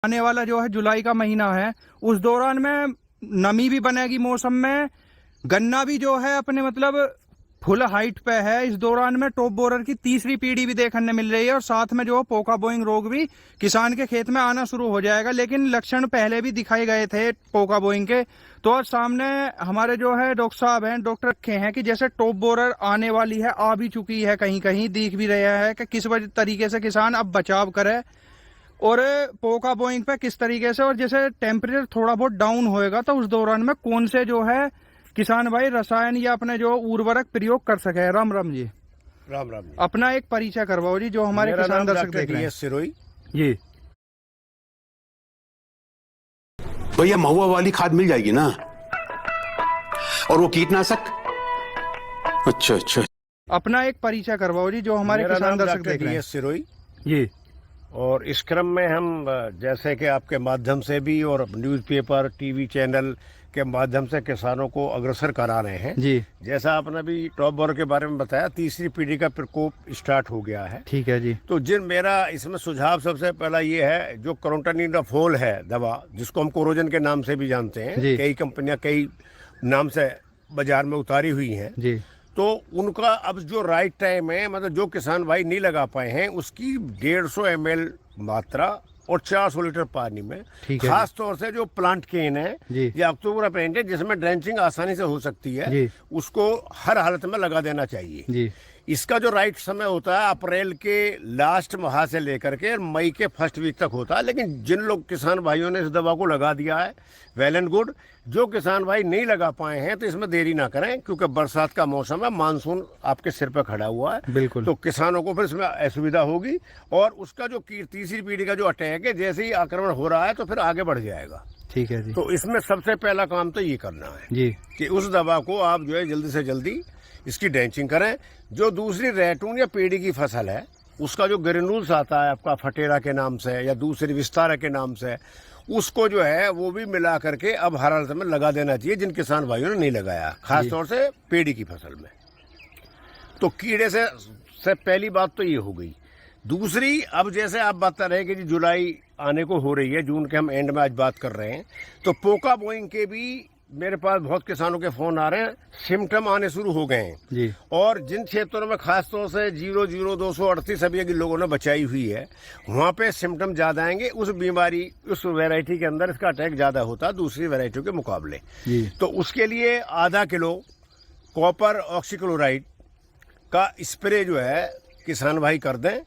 आने वाला जो है जुलाई का महीना है, उस दौरान में नमी भी बनेगी मौसम में, गन्ना भी जो है अपने मतलब फुल हाइट पे है। इस दौरान में टॉप बोरर की तीसरी पीढ़ी भी देखने मिल रही है और साथ में जो पोका बोइंग रोग भी किसान के खेत में आना शुरू हो जाएगा। लेकिन लक्षण पहले भी दिखाए गए थे पोका बोइंग के। तो आज सामने हमारे जो है डॉक्टर साहब हैं, डॉक्टर रखे हैं कि जैसे टॉप बोरर आने वाली है, आ भी चुकी है, कहीं कहीं दिख भी रहा है कि किस तरीके से किसान अब बचाव करे और पोका बोइंग पे किस तरीके से, और जैसे टेम्परेचर थोड़ा बहुत डाउन होएगा तो उस दौरान में कौन से जो है किसान भाई रसायन या अपने जो उर्वरक प्रयोग कर सके। राम राम जी। राम राम जी। अपना एक परिचय करवाओ जी, जो हमारे किसान दर्शक देख रहे हैं। सिरोही जी भैया, महुआ वाली खाद मिल जाएगी ना? और वो कीटनाशक? अच्छा अच्छा। अपना एक परिचय करवाओ जी, जो हमारे किसान दर्शक देख रहे हैं। सिरोही जी। और इस क्रम में हम जैसे कि आपके माध्यम से भी और न्यूज़पेपर, टीवी चैनल के माध्यम से किसानों को अग्रसर करा रहे हैं जी। जैसा आपने भी टॉप बोरर के बारे में बताया, तीसरी पीढ़ी का प्रकोप स्टार्ट हो गया है। ठीक है जी। तो मेरा इसमें सुझाव सबसे पहला ये है, जो क्लोंटेनिडाफोल है दवा, जिसको हम कोरोजन के नाम से भी जानते हैं, कई कंपनियां कई नाम से बाजार में उतारी हुई हैं जी। तो उनका अब जो राइट टाइम है, मतलब जो किसान भाई नहीं लगा पाए हैं, उसकी 150 ml मात्रा और 400 लीटर पानी में, खास तौर से जो प्लांट केन है या अक्टूबर पेंट है, जिसमें ड्रेंचिंग आसानी से हो सकती है, उसको हर हालत में लगा देना चाहिए। इसका जो राइट समय होता है अप्रैल के लास्ट माह से लेकर के मई के फर्स्ट वीक तक होता है। लेकिन जिन लोग किसान भाइयों ने इस दवा को लगा दिया है, वेल एंड गुड। जो किसान भाई नहीं लगा पाए हैं तो इसमें देरी ना करें, क्योंकि बरसात का मौसम है, मानसून आपके सिर पर खड़ा हुआ है। बिल्कुल। तो किसानों को फिर इसमें असुविधा होगी और उसका जो तीसरी पीढ़ी का जो अटैक है, जैसे ही आक्रमण हो रहा है तो फिर आगे बढ़ जाएगा। ठीक है जी। तो इसमें सबसे पहला काम तो ये करना है जी कि उस दवा को आप जो है जल्दी से जल्दी इसकी ड्रेंचिंग करें। जो दूसरी रैटून या पेड़ी की फसल है, उसका जो ग्रेन्यूल्स आता है आपका फटेरा के नाम से या दूसरी विस्तारा के नाम से, उसको जो है वो भी मिला करके अब हर हालत में लगा देना चाहिए, जिन किसान भाइयों ने नहीं लगाया, खासतौर से पेड़ी की फसल में। तो कीड़े से पहली बात तो ये हो गई। दूसरी, अब जैसे आप बता रहे हैं कि जी जुलाई आने को हो रही है, जून के हम एंड में आज बात कर रहे हैं, तो पोका बोइंग के भी मेरे पास बहुत किसानों के फोन आ रहे हैं, सिम्टम आने शुरू हो गए हैं जी। और जिन क्षेत्रों में खासतौर से 00238 अभी अभी लोगों ने बचाई हुई है, वहाँ पे सिम्टम ज्यादा आएंगे। उस बीमारी, उस वैरायटी के अंदर इसका अटैक ज्यादा होता है दूसरी वैरायटियों के मुकाबले। तो उसके लिए आधा किलो कॉपर ऑक्सीक्लोराइड का स्प्रे जो है किसान भाई कर दें।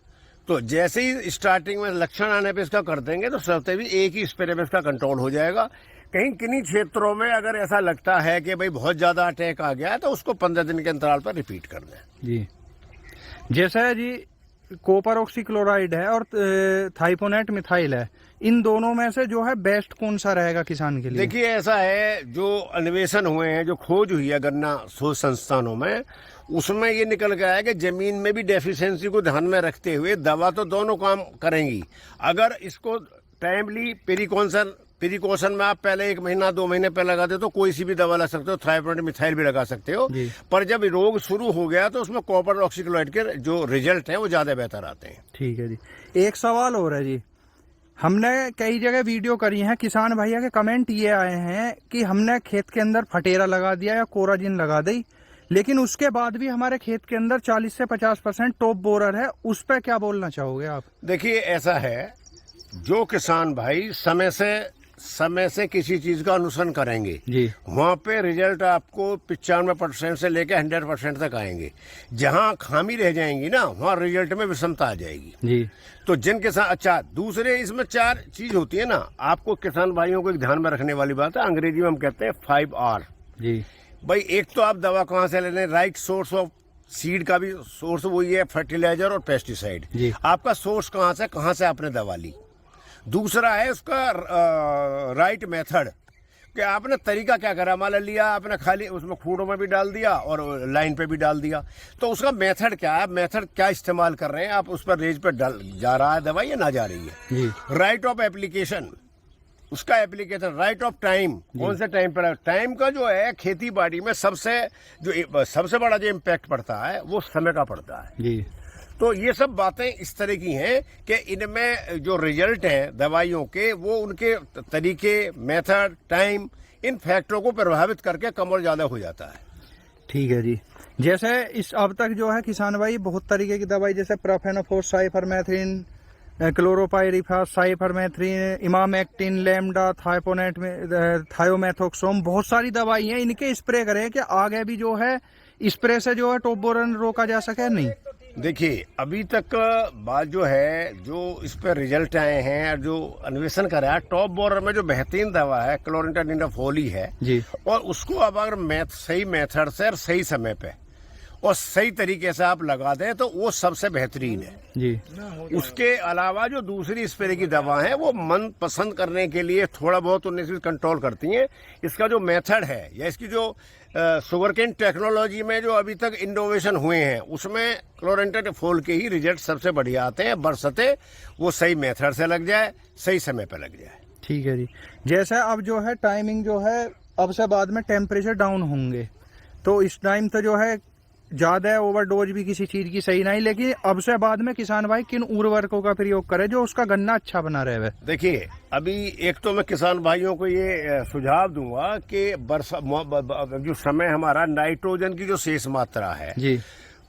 तो जैसे ही स्टार्टिंग में लक्षण आने पे इसका कर देंगे तो सबसे भी एक ही स्प्रे में इसका कंट्रोल हो जाएगा। कहीं किन्हीं क्षेत्रों में अगर ऐसा लगता है कि भाई बहुत ज्यादा अटैक आ गया है, तो उसको 15 दिन के अंतराल पर रिपीट कर दें। जी। जैसा जी कॉपर ऑक्सीक्लोराइड है और थाइपोनेट मिथाइल है, इन दोनों में से जो है बेस्ट कौन सा रहेगा किसान के लिए? देखिए, ऐसा है, जो अन्वेषण हुए हैं, जो खोज हुई है गन्ना शोध संस्थानों में, उसमें ये निकल गया है कि जमीन में भी डेफिशिएंसी को ध्यान में रखते हुए दवा तो दोनों काम करेंगी। अगर इसको टाइमली प्रिकॉशन में आप पहले 1 महीना 2 महीने पहले लगाते हो तो कोई सी भी दवा लगा सकते हो, थाइपोनेट मिथाइल भी लगा सकते हो। पर जब रोग शुरू हो गया तो उसमें कॉपर ऑक्सीक्लोराइड के जो रिजल्ट हैं वो ज्यादा बेहतर आते हैं। ठीक है जी। एक सवाल और है जी, हमने कई जगह वीडियो करी हैं, किसान भैया के कमेंट ये आए हैं कि हमने खेत के अंदर फटेरा लगा दिया या कोराजिन लगा दी, लेकिन उसके बाद भी हमारे खेत के अंदर 40 से 50% टॉप बोरर है, उस पर क्या बोलना चाहोगे आप? देखिए, ऐसा है, जो किसान भाई समय से किसी चीज का अनुसरण करेंगे जी, वहाँ पे रिजल्ट आपको 95% से लेकर 100% तक आएंगे। जहाँ खामी रह जाएंगी ना, वहाँ रिजल्ट में विषमता आ जाएगी जी। तो जिन किसान, अच्छा, दूसरे इसमें 4 चीज होती है ना, आपको किसान भाइयों को एक ध्यान में रखने वाली बात है, अंग्रेजी में हम कहते हैं 5R जी। भाई, एक तो आप दवा कहाँ से ले लें, राइट सोर्स ऑफ सीड का भी सोर्स वही है, फर्टिलाइजर और पेस्टिसाइड। आपका सोर्स कहाँ से आपने दवा ली। दूसरा है उसका राइट मेथड, कि आपने तरीका क्या करा, मान लिया आपने खाली उसमें खूड़ों में भी डाल दिया और लाइन पे भी डाल दिया, तो उसका मेथड क्या है, मेथड क्या इस्तेमाल कर रहे हैं आप, उस पर रेंज पे जा रहा है दवाई या ना जा रही है। राइट ऑफ एप्लीकेशन, उसका एप्लीकेशन, राइट ऑफ टाइम, कौन से टाइम पर, टाइम का जो है खेती बाड़ी में सबसे बड़ा जो इम्पैक्ट पड़ता है वो समय का पड़ता है जी। तो ये सब बातें इस तरह की हैं कि इनमें जो रिजल्ट हैं दवाइयों के, वो उनके तरीके, मेथड, टाइम, इन फैक्टरों को प्रभावित करके कम और ज्यादा हो जाता है। ठीक है जी। जैसे इस अब तक जो है किसान भाई बहुत तरीके की दवाई, जैसे profenofos, cypermethrin, chlorpyrifos, cypermethrin, emamectin, lambda, thiamethoxam, बहुत सारी दवाई हैं, इनके स्प्रे करें कि आगे भी जो है स्प्रे से जो है टॉप बोरर रोका जा सके नहीं? देखिए, अभी तक बात जो है, जो इस पर रिजल्ट आए हैं, जो अन्वेषण करा है, टॉप बोरर में जो बेहतरीन दवा है क्लोरिनटानिडाफोली है जी। और उसको अब अगर सही मेथड से और सही समय पे और सही तरीके से आप लगा दें तो वो सबसे बेहतरीन है जी। उसके अलावा जो दूसरी स्प्रे की दवा है वो मन पसंद करने के लिए थोड़ा बहुत उन्हें कंट्रोल करती हैं। इसका जो मेथड है या इसकी जो शुगर केन टेक्नोलॉजी में जो अभी तक इनोवेशन हुए हैं उसमें क्लोरिनटानिडाफोल के ही रिजल्ट सबसे बढ़िया आते हैं, बरसते वो सही मेथड से लग जाए, सही समय पर लग जाए। ठीक है जी। जैसे अब जो है टाइमिंग जो है, अब से बाद में टेम्परेचर डाउन होंगे तो इस टाइम तो जो है ज्यादा ओवरडोज भी किसी चीज की सही नहीं, लेकिन अब से बाद में किसान भाई किन उर्वरकों का प्रयोग करे जो उसका गन्ना अच्छा बना रहे? देखिए, अभी एक तो मैं किसान भाइयों को ये सुझाव दूंगा कि जो समय हमारा नाइट्रोजन की जो शेष मात्रा है जी,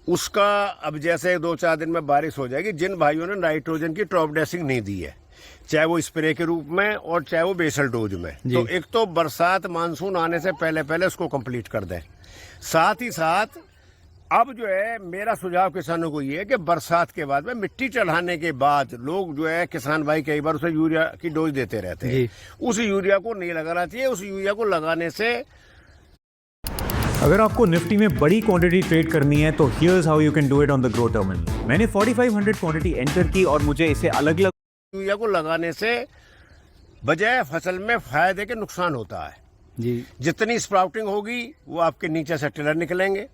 उसका अब जैसे 2-4 दिन में बारिश हो जाएगी, जिन भाइयों ने नाइट्रोजन की टॉप ड्रेसिंग नहीं दी है, चाहे वो स्प्रे के रूप में और चाहे वो बेसल डोज में, तो एक तो बरसात मानसून आने से पहले पहले उसको कंप्लीट कर दें। साथ ही साथ अब जो है मेरा सुझाव किसानों को ये है कि बरसात के बाद में मिट्टी चढ़ाने के बाद लोग जो है किसान भाई कई बार उसे यूरिया की डोज देते रहते हैं, उस यूरिया को नहीं लगाना चाहिए। उस यूरिया को लगाने से अगर आपको निफ्टी में बड़ी क्वांटिटी ट्रेड करनी है तो here's how you can do it on the Groww terminal. मैंने 4500 क्वांटिटी एंटर की और मुझे इसे अलग अलग यूरिया को लगाने से बजाय फसल में फायदे के नुकसान होता है जी। जितनी स्प्राउटिंग होगी वो आपके नीचे से टिलर निकलेंगे,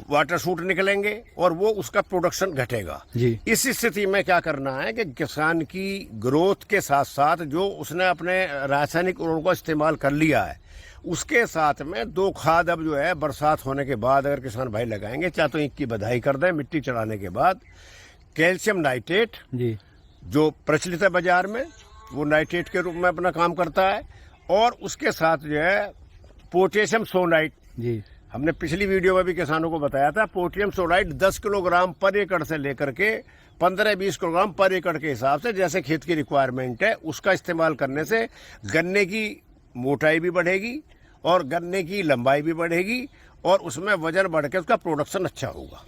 वाटर शूट निकलेंगे और वो उसका प्रोडक्शन घटेगा जी। इस स्थिति में क्या करना है कि किसान की ग्रोथ के साथ साथ जो उसने अपने रासायनिक उर्वरकों का इस्तेमाल कर लिया है उसके साथ में 2 खाद अब जो है बरसात होने के बाद अगर किसान भाई लगाएंगे, चाहे तो ईंख की बधाई कर दें मिट्टी चढ़ाने के बाद, कैल्शियम नाइट्रेट जी, जो प्रचलित है बाजार में, वो नाइट्रेट के रूप में अपना काम करता है, और उसके साथ जो है पोटेशियम सोनाइट जी। हमने पिछली वीडियो में भी किसानों को बताया था, पोटेशियम सोनाइट 10 किलोग्राम पर एकड़ से लेकर के 15-20 किलोग्राम पर एकड़ के हिसाब से जैसे खेत की रिक्वायरमेंट है उसका इस्तेमाल करने से गन्ने की मोटाई भी बढ़ेगी और गन्ने की लंबाई भी बढ़ेगी और उसमें वजन बढ़ के उसका प्रोडक्शन अच्छा होगा।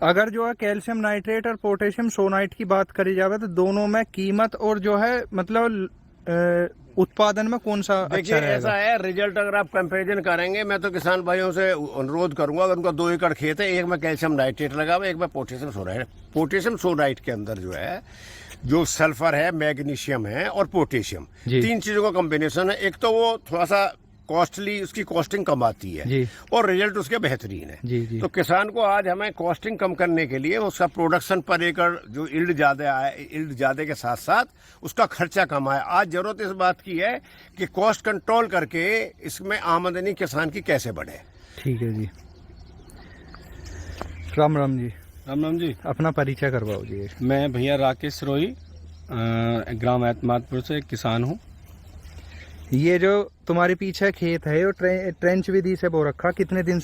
अगर जो है कैल्शियम नाइट्रेट और पोटेशियम सोनाइट की बात करी जाए तो दोनों में कीमत और जो है मतलब उत्पादन में कौन सा देखिए अच्छा ऐसा है, रिजल्ट अगर आप कंपैरिजन करेंगे, मैं तो किसान भाइयों से अनुरोध करूंगा अगर उनका 2 एकड़ खेत है, एक में कैल्शियम नाइट्रेट लगाओ, एक में पोटेशियम सोनाइट। पोटेशियम सोनाइट के अंदर जो है जो सल्फर है, मैग्नीशियम है और पोटेशियम, 3 चीजों का कॉम्बिनेशन है। एक तो वो थोड़ा सा कॉस्टली, उसकी कॉस्टिंग कम आती है और रिजल्ट उसके बेहतरीन है। जी। तो किसान को आज हमें कॉस्टिंग कम करने के लिए उसका प्रोडक्शन पर एकड़ जो इल्ड ज्यादा आए, इल्ड ज्यादा के साथ साथ उसका खर्चा कम आए। आज जरूरत इस बात की है कि कॉस्ट कंट्रोल करके इसमें आमदनी किसान की कैसे बढ़े। ठीक है जी। राम राम जी। राम राम जी। अपना परिचय करवाओ जी। मैं भैया राकेश रोही, ग्राम एतमादपुर से किसान हूँ। ये जो तुम्हारे पीछे खेत है, ये ट्रेंच विधि से बो रखा, कितने दिन से